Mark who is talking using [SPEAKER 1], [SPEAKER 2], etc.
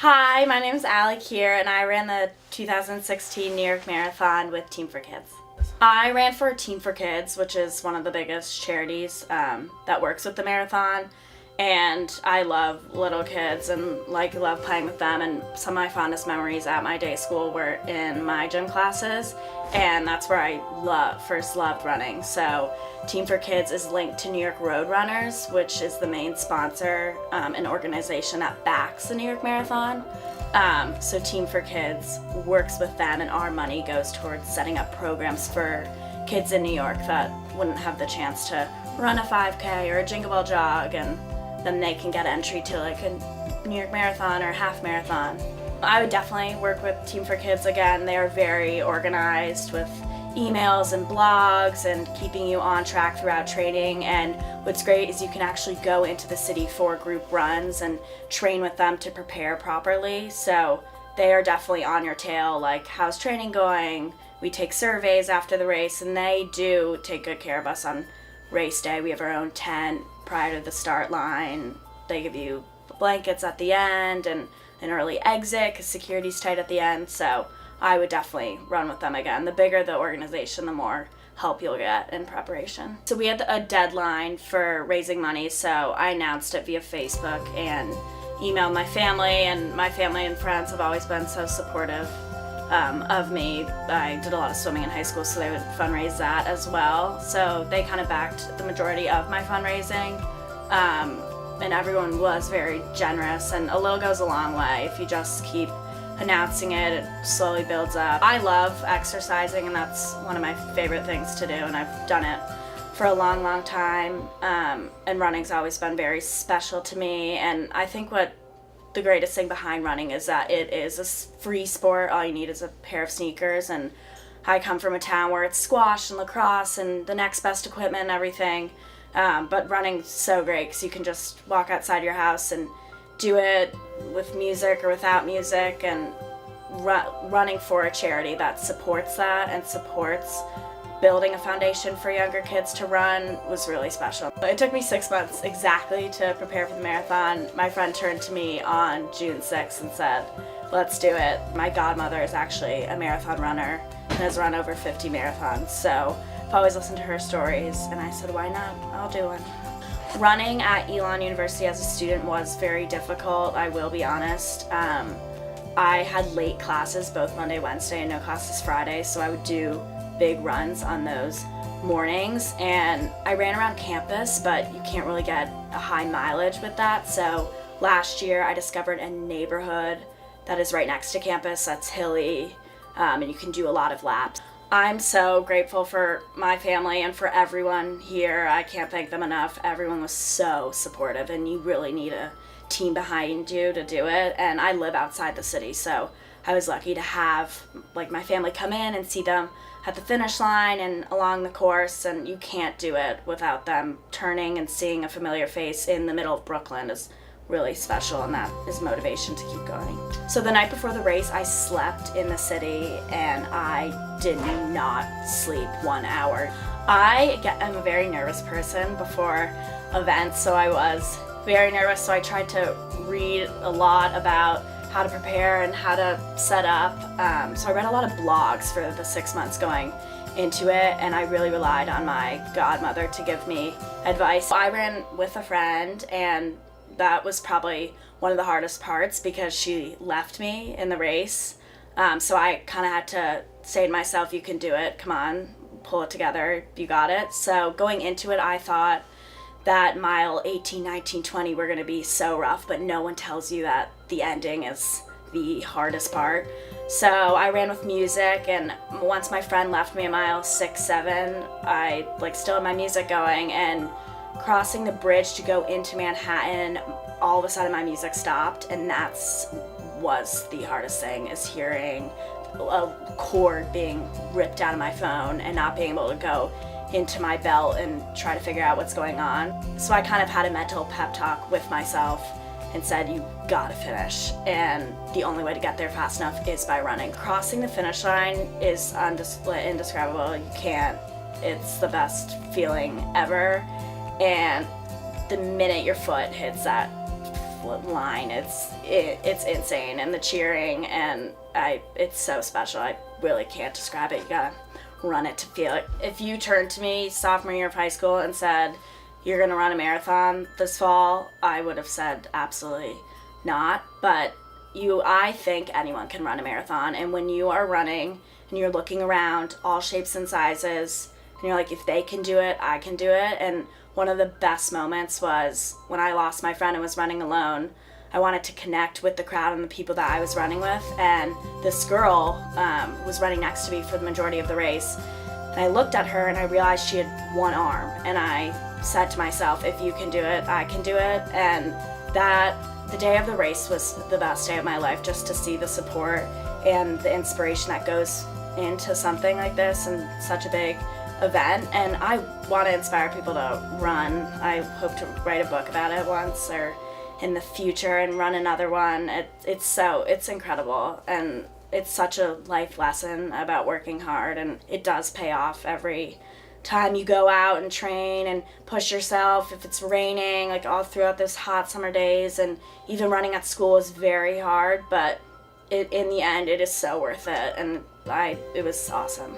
[SPEAKER 1] Hi, my name is Allie Keigher, and I ran the 2016 New York Marathon with Team for Kids. I ran for Team for Kids, which is one of the biggest charities that works with the marathon, and I love little kids and love playing with them, and some of my fondest memories at my day school were in my gym classes, and that's where I first loved running. So Team for Kids is linked to New York Road Runners, which is the main sponsor, an organization that backs the New York Marathon. So Team for Kids works with them, and our money goes towards setting up programs for kids in New York that wouldn't have the chance to run a 5K or a Jingle Ball jog, and then they can get entry to like a New York Marathon or half marathon. I would definitely work with Team for Kids again. They are very organized with emails and blogs and keeping you on track throughout training, and what's great is you can actually go into the city for group runs and train with them to prepare properly. So they are definitely on your tail, like, how's training going? We take surveys after the race, and they do take good care of us on race day. We have our own tent prior to the start line. They give you blankets at the end and an early exit because security's tight at the end. So I would definitely run with them again. The bigger the organization, the more help you'll get in preparation. So we had a deadline for raising money, so I announced it via Facebook and emailed my family and friends have always been so supportive of me. I did a lot of swimming in high school, so they would fundraise that as well. So they kind of backed the majority of my fundraising, and everyone was very generous, and a little goes a long way. If you just keep announcing it, it slowly builds up. I love exercising, and that's one of my favorite things to do, and I've done it for a long time, and running's always been very special to me. And I think what the greatest thing behind running is that it is a free sport. All you need is a pair of sneakers, and I come from a town where it's squash and lacrosse and the next best equipment and everything, but running's so great because you can just walk outside your house and do it with music or without music, and running for a charity that supports that and supports building a foundation for younger kids to run was really special. It took me 6 months exactly to prepare for the marathon. My friend turned to me on June 6th and said, let's do it. My godmother is actually a marathon runner and has run over 50 marathons, so I've always listened to her stories, and I said, why not? I'll do one. Running at Elon University as a student was very difficult, I will be honest. I had late classes both Monday, Wednesday, and no classes Friday, so I would do big runs on those mornings, and I ran around campus, but you can't really get a high mileage with that. So last year I discovered a neighborhood that is right next to campus that's hilly, and you can do a lot of laps. I'm so grateful for my family and for everyone here. I can't thank them enough. Everyone was so supportive, and you really need a team behind you to do it. And I live outside the city, so I was lucky to have my family come in and see them at the finish line and along the course, and you can't do it without them. Turning and seeing a familiar face in the middle of Brooklyn is really special, and that is motivation to keep going. So the night before the race, I slept in the city, and I did not sleep 1 hour. I'm a very nervous person before events, so I was very nervous, so I tried to read a lot about how to prepare and how to set up. So I read a lot of blogs for the 6 months going into it, and I really relied on my godmother to give me advice. I ran with a friend, and that was probably one of the hardest parts because she left me in the race. So I kind of had to say to myself, you can do it, come on, pull it together, you got it. So going into it, I thought that mile 18, 19, 20 were going to be so rough, but no one tells you that the ending is the hardest part. So I ran with music, and once my friend left me at mile 6, 7, I still had my music going, and crossing the bridge to go into Manhattan, all of a sudden my music stopped, and was the hardest thing, is hearing a cord being ripped out of my phone and not being able to go into my belt and try to figure out what's going on. So I kind of had a mental pep talk with myself and said, you gotta finish, and the only way to get there fast enough is by running. Crossing the finish line is indescribable. You can't, it's the best feeling ever, and the minute your foot hits that line. It's insane, and the cheering, and it's so special. I really can't describe it. You gotta run it to feel it. If you turned to me sophomore year of high school and said, "You're gonna run a marathon this fall," I would have said absolutely not. But I think anyone can run a marathon, and when you are running and you're looking around, all shapes and sizes, and you're like, if they can do it, I can do it. And one of the best moments was when I lost my friend and was running alone. I wanted to connect with the crowd and the people that I was running with, and this girl was running next to me for the majority of the race. And I looked at her and I realized she had one arm, and I said to myself, if you can do it, I can do it. And the day of the race was the best day of my life, just to see the support and the inspiration that goes into something like this and such a big event. And I want to inspire people to run. I hope to write a book about it once or in the future and run another one. It's incredible, and it's such a life lesson about working hard, and it does pay off every time you go out and train and push yourself. If it's raining, like all throughout those hot summer days, and even running at school is very hard, but in the end it is so worth it, and it was awesome.